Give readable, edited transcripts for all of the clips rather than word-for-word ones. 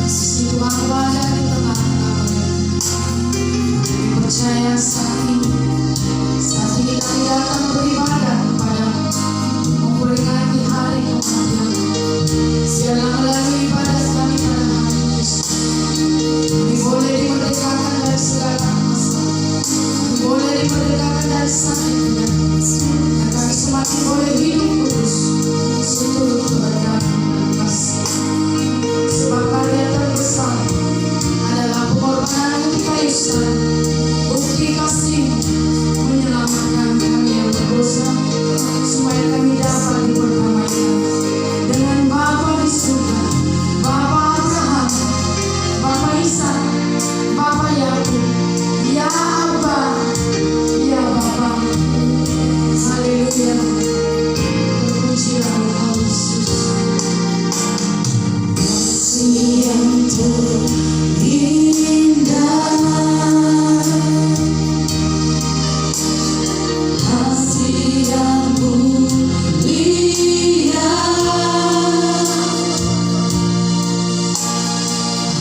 Sisi Tuhan berada di tengah-tengah kami. Percaya saat ini kami datang beribadah kepadamu, memperingati hari kematian. Siarlah melalui ibadah kami pada hari ini, kami boleh dimerdekakan dari segala masalah, kami boleh dimerdekakan dari sakit penyakit, dan kami semakin boleh hidup kudus seturut kehendak dan kasih. Sebab karya terbesar adalah pengorbanan di kayu salib, bukti kasih-Mu menyelamatkan kami yang berdosa, supaya kami dapat diperdamaikan dengan Bapa di surga, Bapa Abraham, Bapa Ishak, Bapa Yakub, ya Abba, ya Bapa. Haleluya. Terpujilah Engkau Yesus. Kasih yang terindah, kasih yang mulia,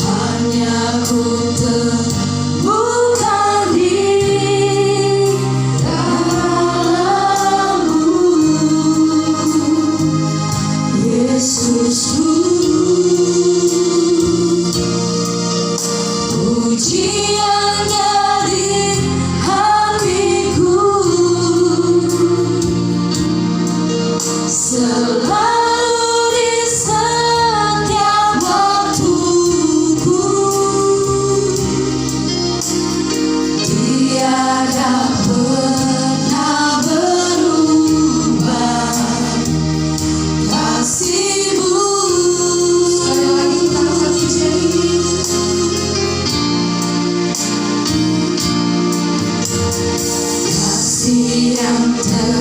hanya Ku temukan di dalam-Mu, Yesusku. Pujian dari hatiku selalu di setiap waktuku, tiada pernah berubah kasih-Mu. Sekali lagi kita angkat pujian ini. Kasih yang terindah.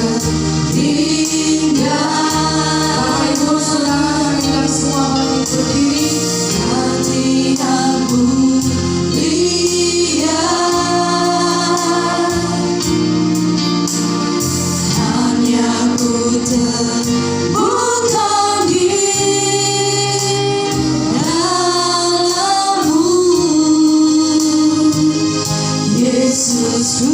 Bapak Ibu Saudara, kami undang semua bangkit berdiri. Hati yang mulia, hanya Ku temukan di dalam-Mu, Yesusku.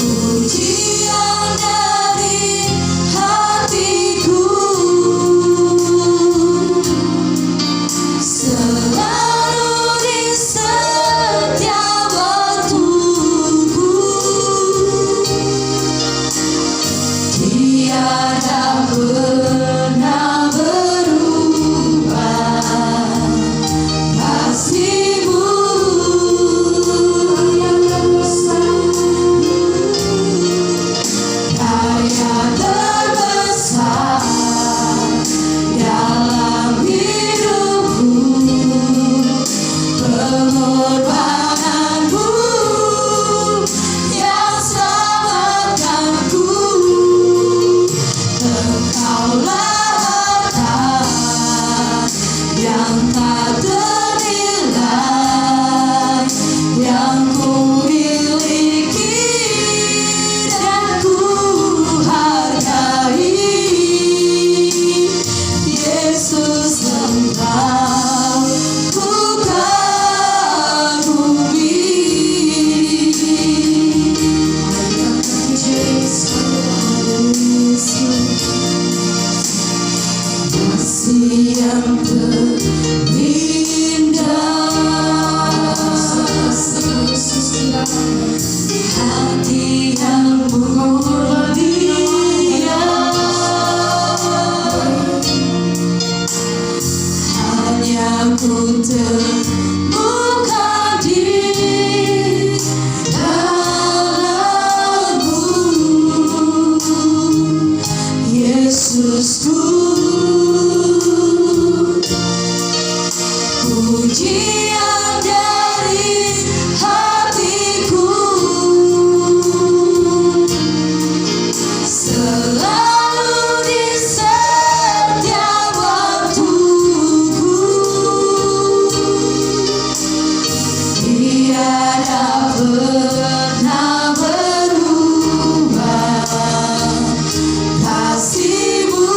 Pujian dari hatiku selalu di setiap waktuku, tiada pernah berubah kasih-Mu. Yang terbesar, karya terbesar dalam hidupku, pengorbanan-Mu yang selamatkanku. Engkaulah harta yang tak ternilai, yang Ku miliki dan Ku hargai. Yesus, Engkau Ku kagumi. Kasih yang terindah, hati yang mulia, hanya Ku temukan di dalam-Mu, Yesusku. Pujian dari hatiku selalu di setiap waktuku, tiada pernah berubah kasih-Mu.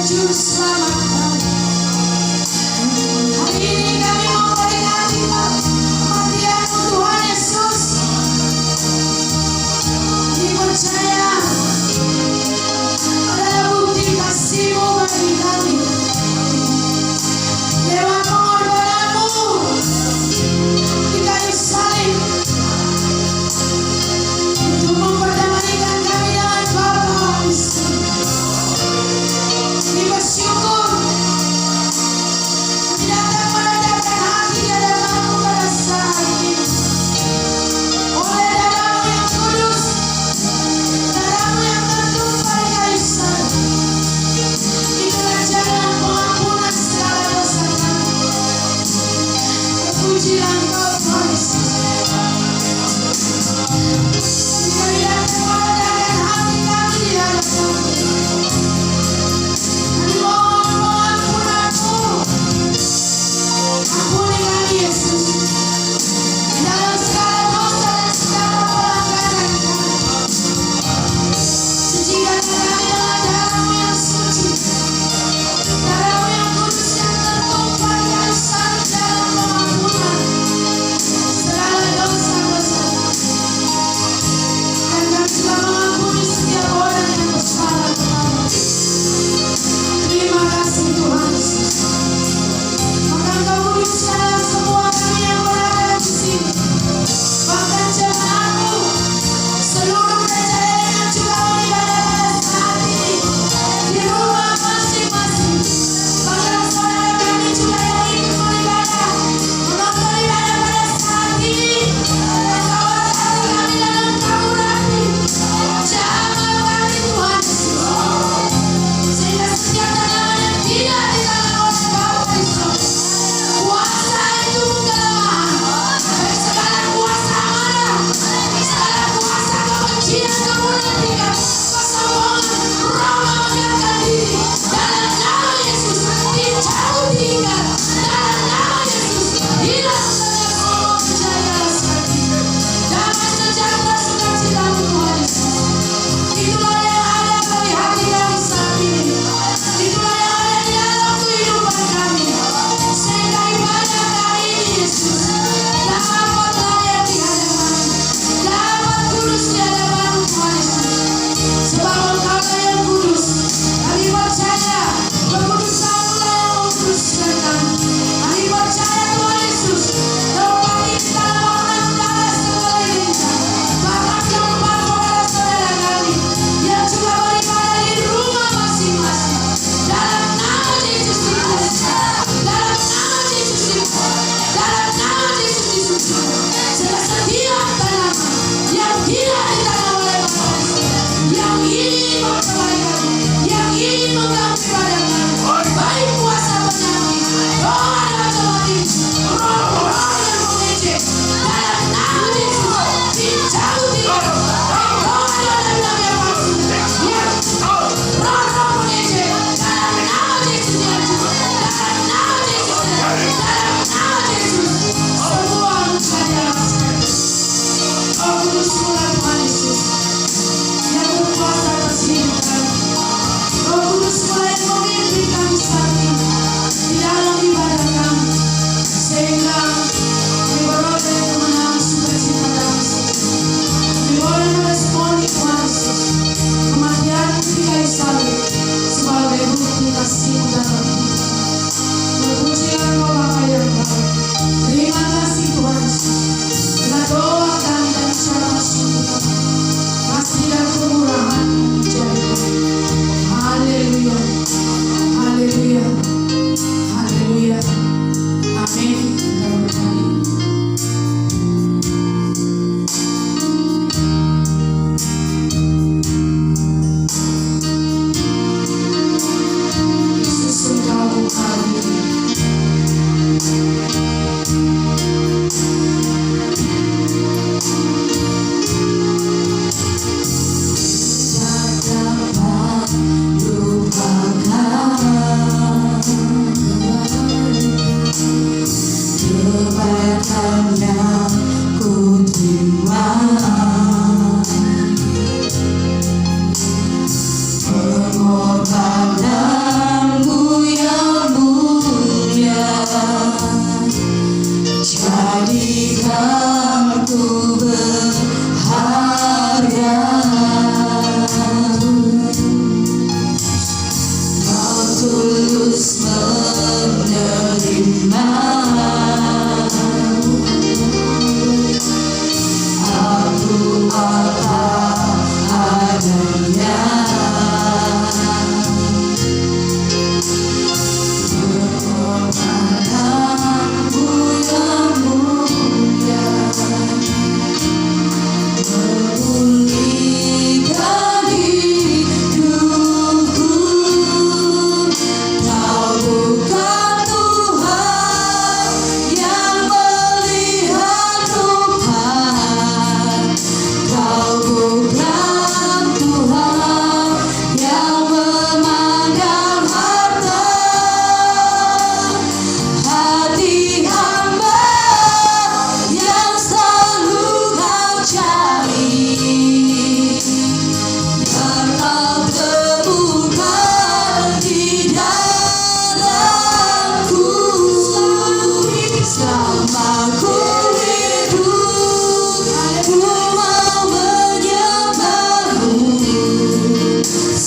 Juru Selamat kami. Hari ini kami memperingati kematian-Mu Tuhan Yesus. Kami percaya adalah bukti kasih-Mu bagi kami. Lewat pengorbanan-Mu di kayu salib untuk memperdamaikan kami dengan Bapa. Kami bersyukur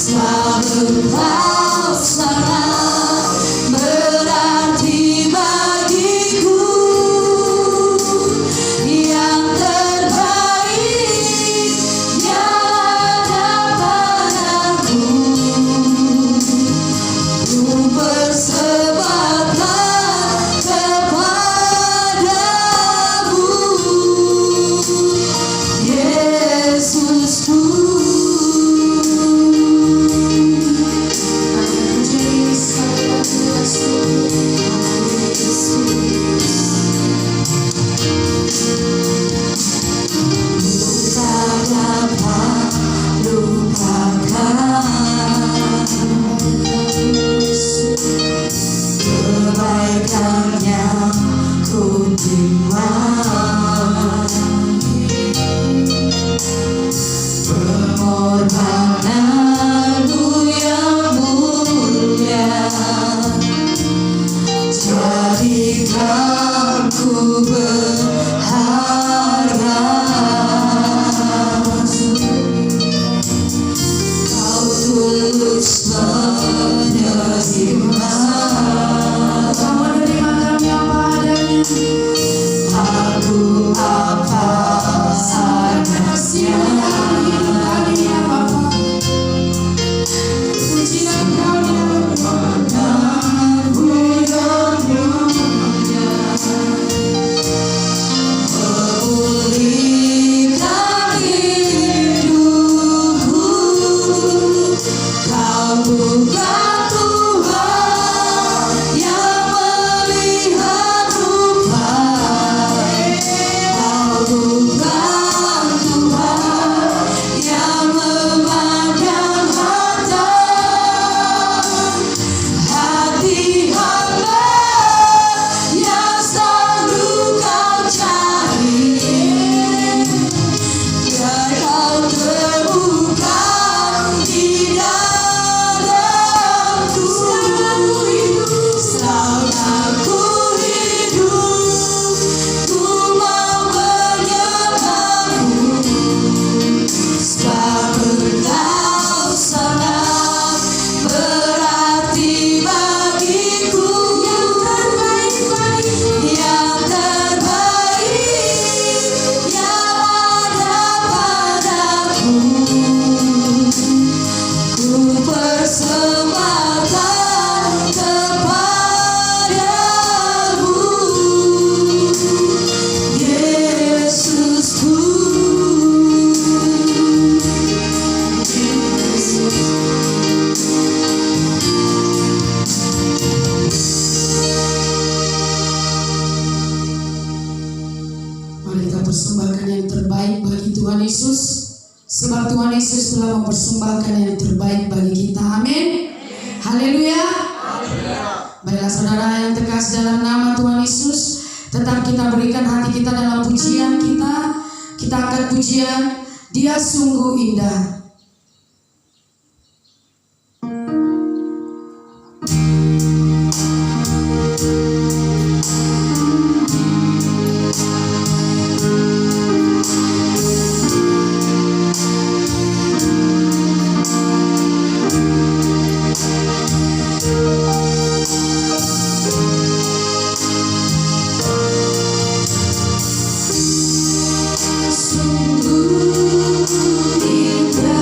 Selalu kau sangat berarti bagiku, yang terbaik yang ada padaku. Ku persembahkan kepadamu, Yesusku. Tak dapat lupakan kebaikan yang ku terima, pengorbananmu yang mulia, jadikan ku berharga. Kau tulus menerima, kau menerima kami apa adanya. Aku apa adanya. Pujian kami padamu yang mulia, memulihkan hidupku. Kau bukan Tuhan yang melihat rupa, kau bukan Tuhan yang memandang harta. Hati hamba yang selalu kau cari, biar kau temukan di dalamku. Selama ku hidup, ku mau menyembahmu, sebab Engkau sangat berarti bagiku. Yang terbaik yang ada padaku, ku persembahkan kepadamu, Yesusku. Mari kita persembahkan yang terbaik bagi Tuhan Yesus, sebab Tuhan Yesus telah mempersembahkan yang terbaik bagi kita. Amin. Haleluya. Baiklah saudara yang terkasih dalam nama Tuhan Yesus, tetap kita berikan hati kita dalam pujian kita. Kita angkat pujian, Dia sungguh indah. Sungguh indah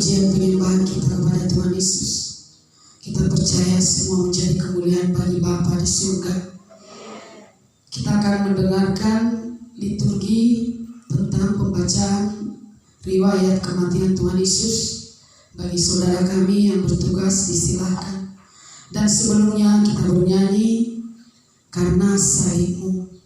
pujian penyembahan kita kepada Tuhan Yesus. Kita percaya semua menjadi kemuliaan bagi Bapa di surga. Kita akan mendengarkan liturgi tentang pembacaan riwayat kematian Tuhan Yesus. Bagi saudara kami yang bertugas disilahkan. Dan sebelumnya kita bernyanyi Karena Salibmu.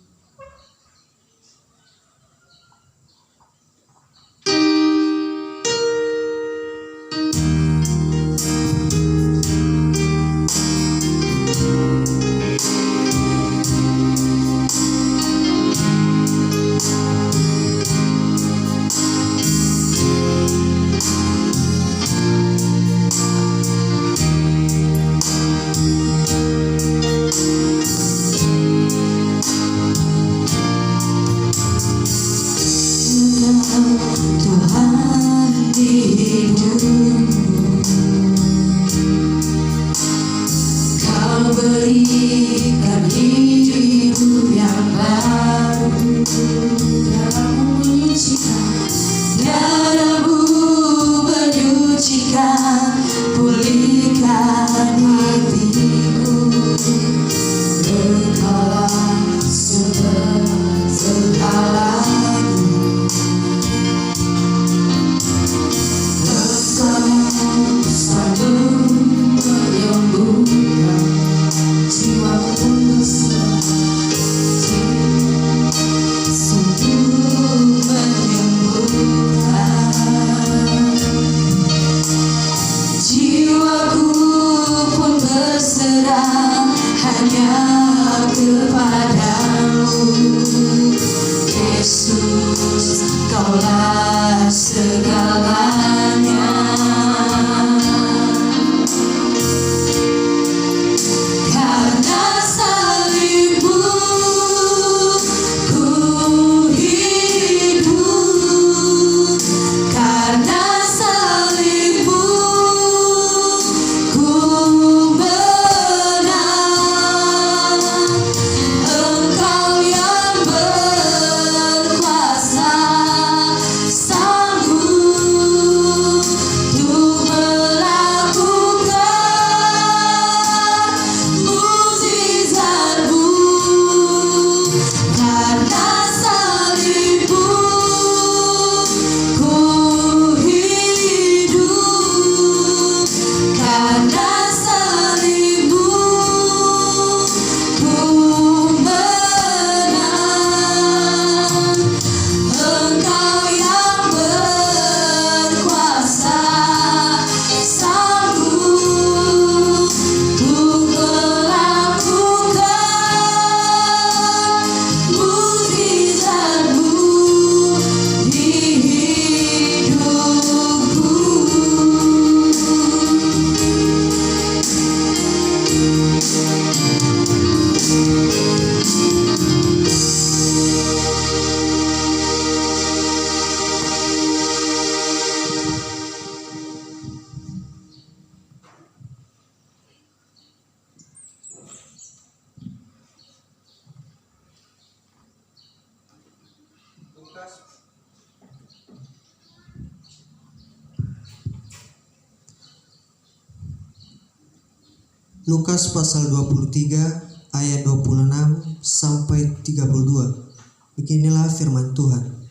Lukas pasal 23 ayat 26 sampai 32. Beginilah firman Tuhan.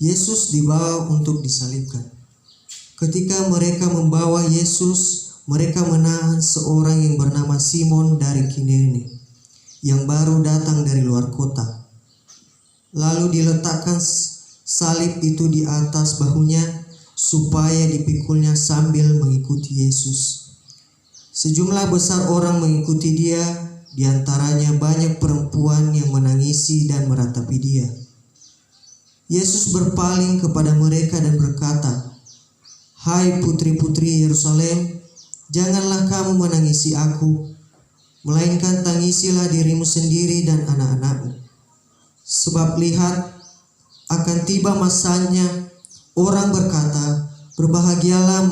Yesus dibawa untuk disalibkan. Ketika mereka membawa Yesus, mereka menahan seorang yang bernama Simon dari Kirene, yang baru datang dari luar kota. Lalu diletakkan salib itu di atas bahunya, supaya dipikulnya sambil mengikuti Yesus. Sejumlah besar orang mengikuti dia, diantaranya banyak perempuan yang menangisi dan meratapi dia. Yesus berpaling kepada mereka dan berkata, "Hai putri-putri Yerusalem, janganlah kamu menangisi aku, melainkan tangisilah dirimu sendiri dan anak-anakmu. Sebab lihat, akan tiba masanya orang berkata, berbahagialah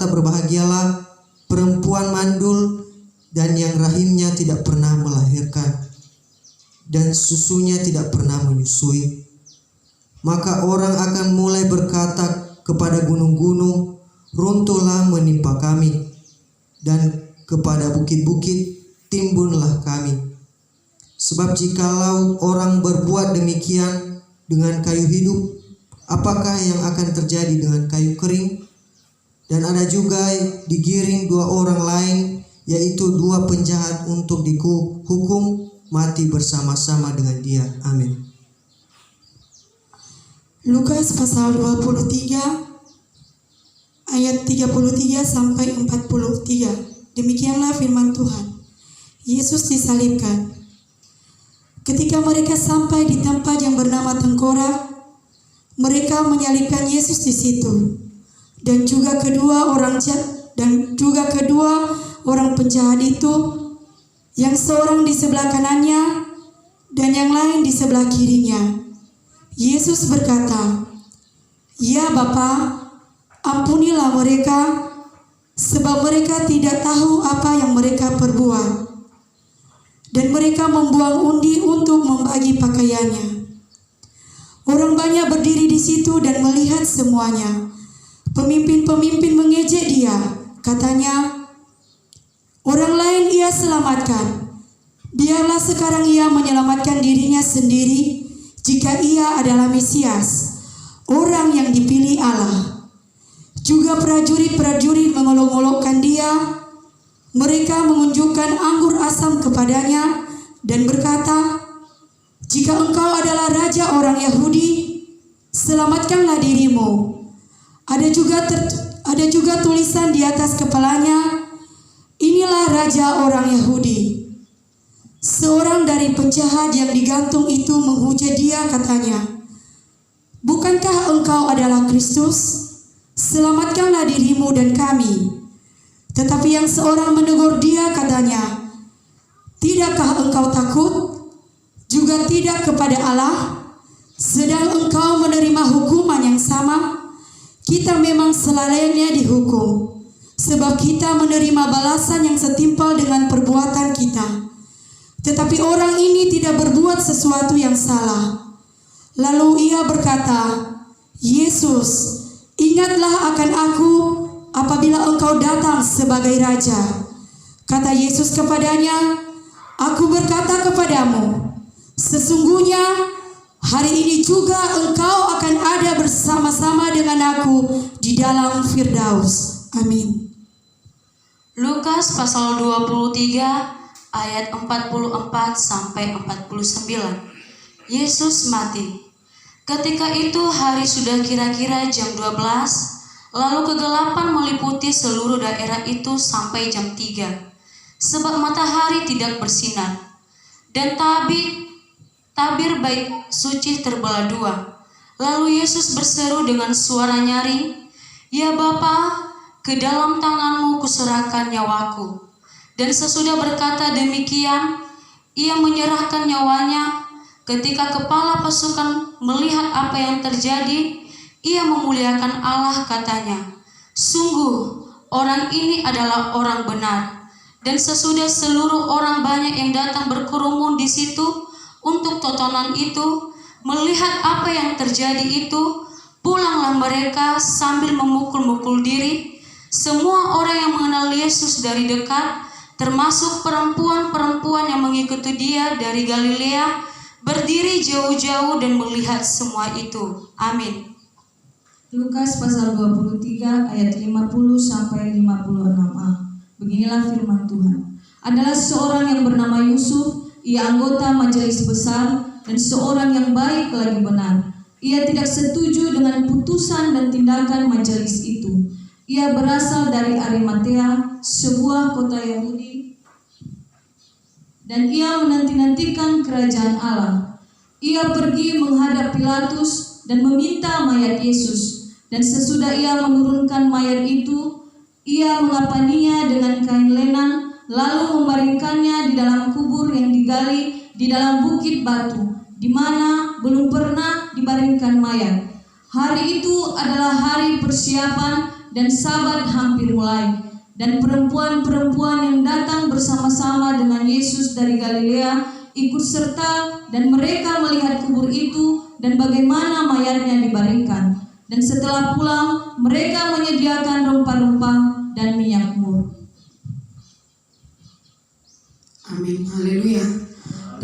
berbahagialah perempuan mandul dan yang rahimnya tidak pernah melahirkan dan susunya tidak pernah menyusui. Maka orang akan mulai berkata kepada gunung-gunung, runtuhlah menimpa kami, dan kepada bukit-bukit timbunlah kami. Sebab jikalau orang berbuat demikian dengan kayu hidup, apakah yang akan terjadi dengan kayu kering? Dan ada juga digiring dua orang lain, yaitu dua penjahat untuk dihukum mati bersama-sama dengan dia. Amin. Lukas pasal 23 ayat 33 sampai 43. Demikianlah firman Tuhan. Yesus disalibkan. Ketika mereka sampai di tempat yang bernama Tengkorak, mereka menyalibkan Yesus di situ, dan juga kedua orang penjahat itu, yang seorang di sebelah kanannya dan yang lain di sebelah kirinya. Yesus berkata, "Ya Bapa, ampunilah mereka, sebab mereka tidak tahu apa yang mereka perbuat." Dan mereka membuang undi untuk membagi pakaiannya. Orang banyak berdiri di situ dan melihat semuanya. Pemimpin-pemimpin mengejek dia, katanya, "Orang lain ia selamatkan. Biarlah sekarang ia menyelamatkan dirinya sendiri jika ia adalah Mesias, orang yang dipilih Allah." Juga prajurit-prajurit mengolok-olokkan dia. Mereka menunjukkan anggur asam kepadanya dan berkata, "Jika engkau adalah raja orang Yahudi, selamatkanlah dirimu." Ada juga tulisan di atas kepalanya, "Inilah raja orang Yahudi." Seorang dari penjahat yang digantung itu menghujat dia, katanya, "Bukankah engkau adalah Kristus? Selamatkanlah dirimu dan kami." Tetapi yang seorang menegur dia, katanya, "Tidakkah engkau takut juga tidak kepada Allah, sedang engkau menerima hukuman yang sama? Kita memang selayaknya dihukum, sebab kita menerima balasan yang setimpal dengan perbuatan kita. Tetapi orang ini tidak berbuat sesuatu yang salah." Lalu ia berkata, "Yesus, ingatlah akan aku apabila engkau datang sebagai raja." Kata Yesus kepadanya, "Aku berkata kepadamu, sesungguhnya hari ini juga engkau akan ada bersama-sama dengan aku di dalam Firdaus." Amin. Lukas pasal 23 ayat 44 sampai 49. Yesus mati. Ketika itu hari sudah kira-kira jam 12, lalu kegelapan meliputi seluruh daerah itu sampai jam 3, sebab matahari tidak bersinar, dan tabir bait suci terbelah dua. Lalu Yesus berseru dengan suara nyaring, "Ya Bapa, ke dalam tanganmu kuserahkan nyawaku." Dan sesudah berkata demikian, ia menyerahkan nyawanya. Ketika kepala pasukan melihat apa yang terjadi, ia memuliakan Allah, katanya, "Sungguh orang ini adalah orang benar." Dan sesudah seluruh orang banyak yang datang berkerumun di situ untuk tontonan itu, melihat apa yang terjadi itu, pulanglah mereka sambil memukul-mukul diri. Semua orang yang mengenal Yesus dari dekat, termasuk perempuan-perempuan yang mengikuti dia dari Galilea, berdiri jauh-jauh dan melihat semua itu. Amin. Lukas pasal 23 ayat 50 sampai 56a. Beginilah firman Tuhan. Adalah seorang yang bernama Yusuf, ia anggota majelis besar dan seorang yang baik lagi benar. Ia tidak setuju dengan putusan dan tindakan majelis itu. Ia berasal dari Arimatea, sebuah kota Yahudi, dan ia menanti-nantikan kerajaan Allah. Ia pergi menghadap Pilatus dan meminta mayat Yesus. Dan sesudah ia menurunkan mayat itu, ia mengapaninya dengan kain lenan, lalu membaringkannya di dalam kubur yang digali di dalam bukit batu, di mana belum pernah dibaringkan mayat. Hari itu adalah hari persiapan dan Sabat hampir mulai. Dan perempuan-perempuan yang datang bersama-sama dengan Yesus dari Galilea ikut serta, dan mereka melihat kubur itu dan bagaimana mayatnya dibaringkan. Dan setelah pulang, mereka menyediakan rempah-rempah dan minyak mur. Amin. Haleluya.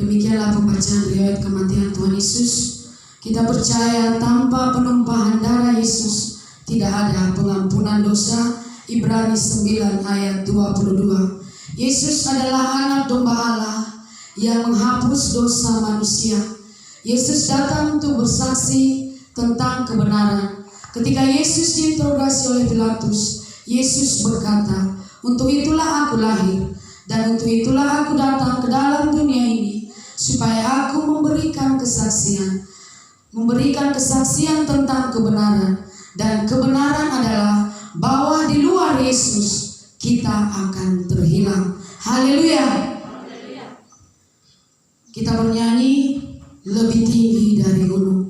Demikianlah pembacaan riwayat kematian Tuhan Yesus. Kita percaya tanpa penumpahan darah Yesus tidak ada pengampunan dosa. Ibrani 9 ayat 22. Yesus adalah anak domba Allah yang menghapus dosa manusia. Yesus datang untuk bersaksi tentang kebenaran. Ketika Yesus diinterogasi oleh Pilatus, Yesus berkata, "Untuk itulah aku lahir, dan untuk itulah aku datang ke dalam dunia ini, supaya aku memberikan kesaksian tentang kebenaran. Dan kebenaran adalah bahwa di luar Yesus kita akan terhilang." Haleluya. Kita bernyanyi lebih tinggi dari gunung.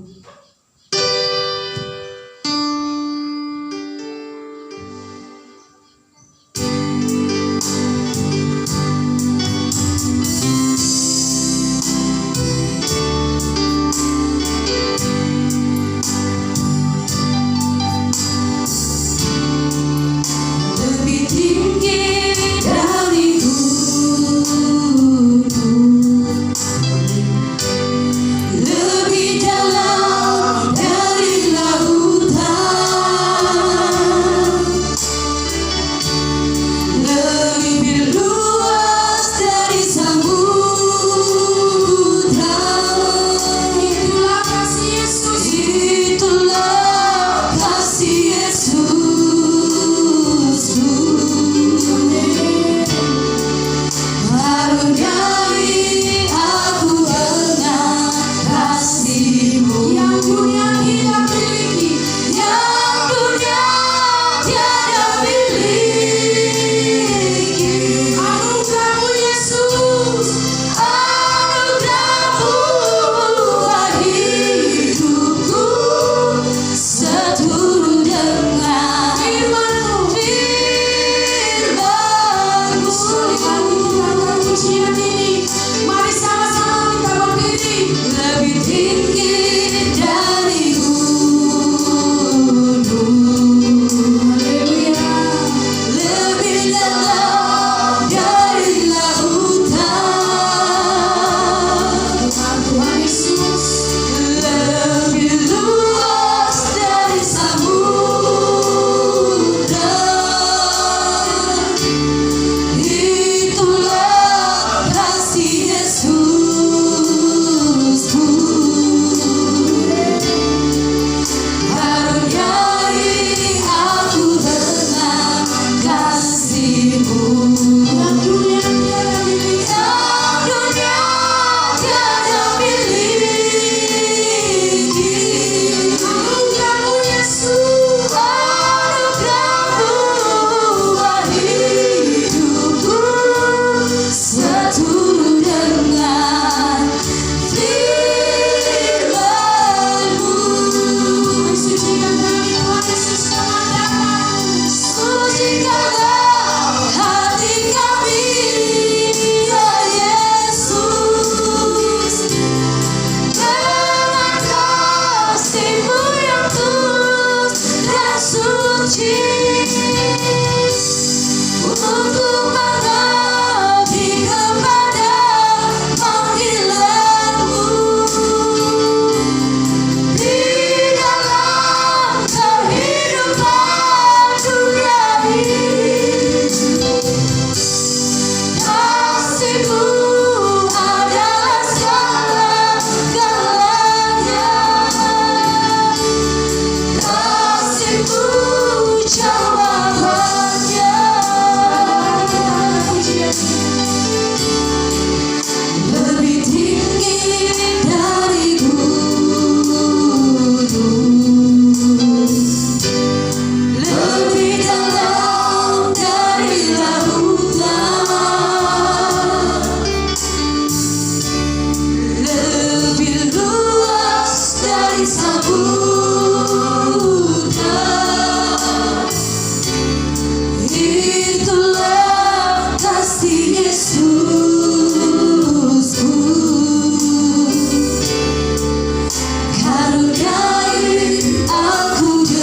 Karuniai aku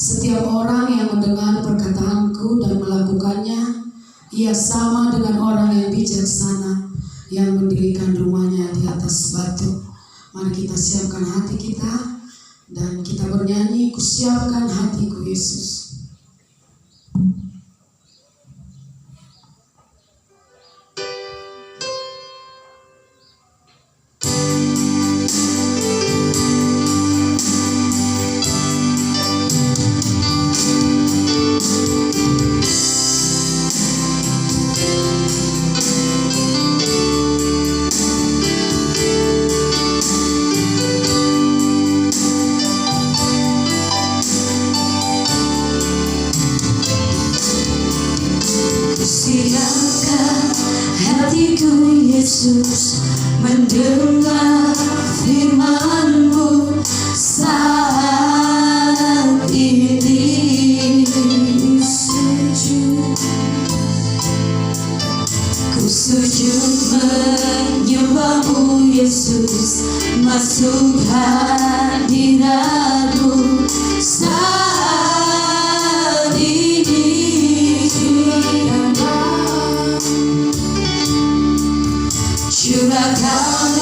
Setiap orang yang mendengar perkataanku dan melakukannya, ia sama dengan orang yang bijaksana yang mendirikan rumahnya di atas batu. Mari kita siapkan hati kita dan kita bernyanyi, ku siapkan hatiku Yesus. Siapkan hatiku Yesus, mendengar firman-Mu saat ini. Ku sujud menyembah-Mu Yesus, masuk hadirat-Mu saat ini. Curahkan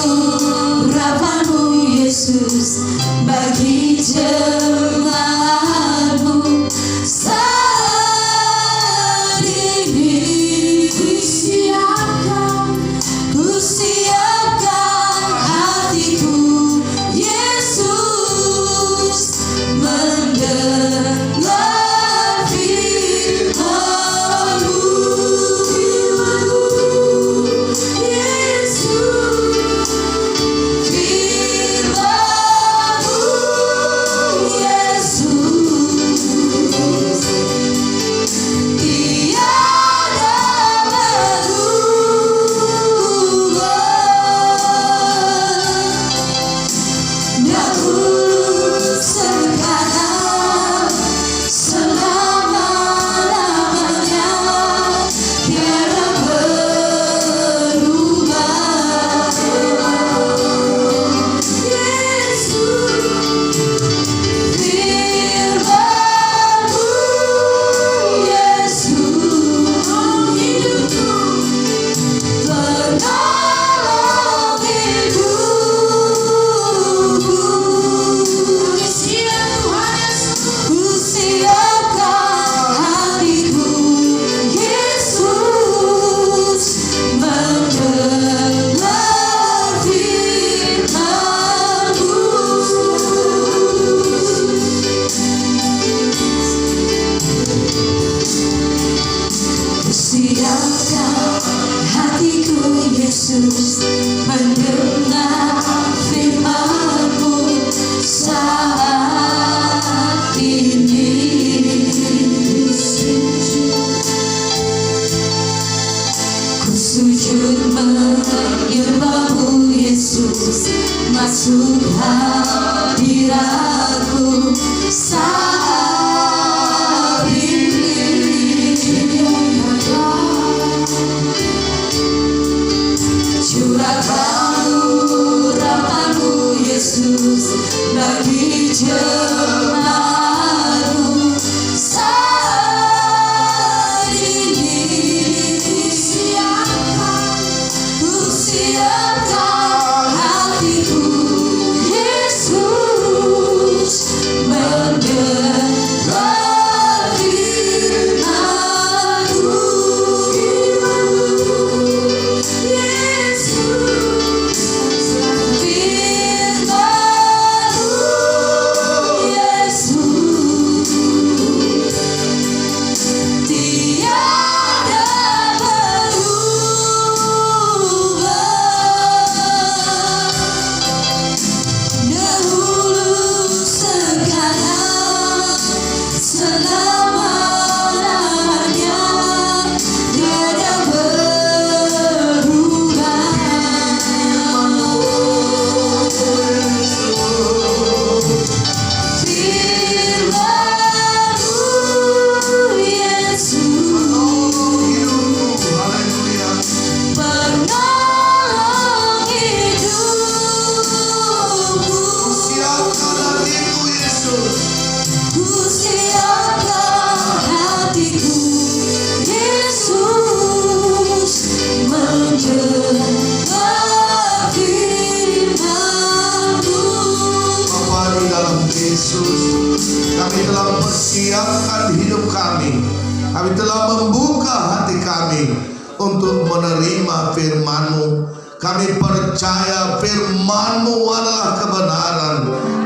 mempersiapkan hidup kami. Kami telah membuka hati kami untuk menerima firman-Mu. Kami percaya firman-Mu adalah kebenaran.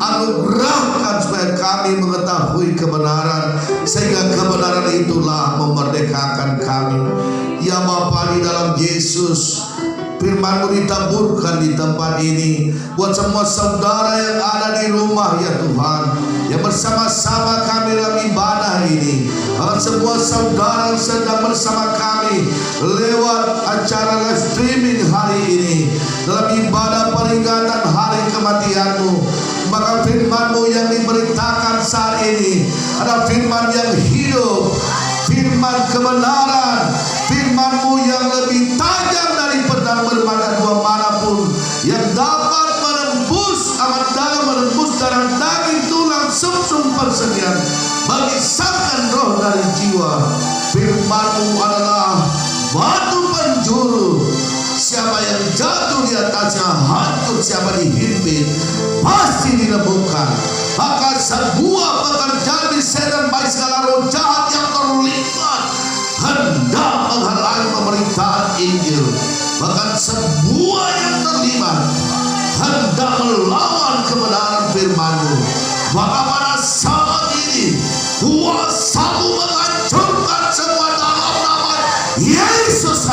Anugerahkan supaya kami mengetahui kebenaran, sehingga kebenaran itulah memerdekakan kami. Ya Bapa, di dalam Yesus, firman-Mu ditaburkan di tempat ini buat semua saudara yang ada di rumah, ya Tuhan, yang bersama-sama kami dalam ibadah ini. Semua saudara yang sedang bersama kami lewat acara live streaming hari ini dalam ibadah peringatan hari kematian-Mu, maka firman-Mu yang diberitakan saat ini adalah firman yang hidup, firman kebenaran, firman-Mu yang lebih tajam dari pedang bermata dua manapun, yang dapat menembus amat dalam, menembus darah daging tulang sumsum persendian, mengisahkan roh dari jiwa. Firman-Mu adalah batu penjuru. Siapa yang jatuh di atasnya hancur, siapa dihimpit pasti dileburkan. Maka sebuah pekerjaan di setan baik segala roh jahat yang terlibat hendak menghalangi pemberitaan Injil, bahkan semua yang terlibat hendak melawan kebenaran firman-Mu, maka pada saat ini kuasa-Mu menghancurkan semua dalam nama Yesus.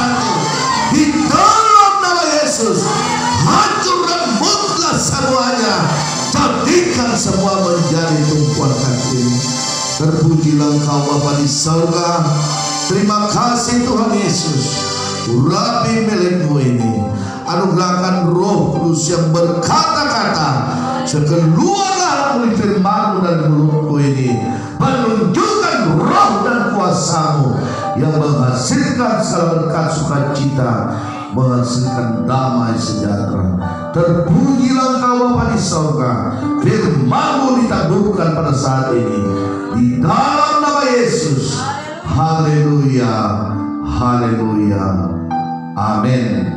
Di dalam nama Yesus, hancur rebutlah semuanya, jadikan semua menjadi tumpuan kecil. Terpujilah Engkau Bapa di surga. Terima kasih Tuhan Yesus, Rabi milik-Mu ini. Anugerahkan Roh Kudus yang berkata-kata, sekeluarlah dari firman-Mu dan mulut-Mu ini, menunjukkan roh dan kuasa-Mu yang menghasilkan segala berkat sukacita, menghasilkan damai sejahtera. Terpujilah Engkau Bapa di surga. Firman-Mu ditaburkan pada saat ini di dalam nama Yesus. Haleluya, haleluya, amin.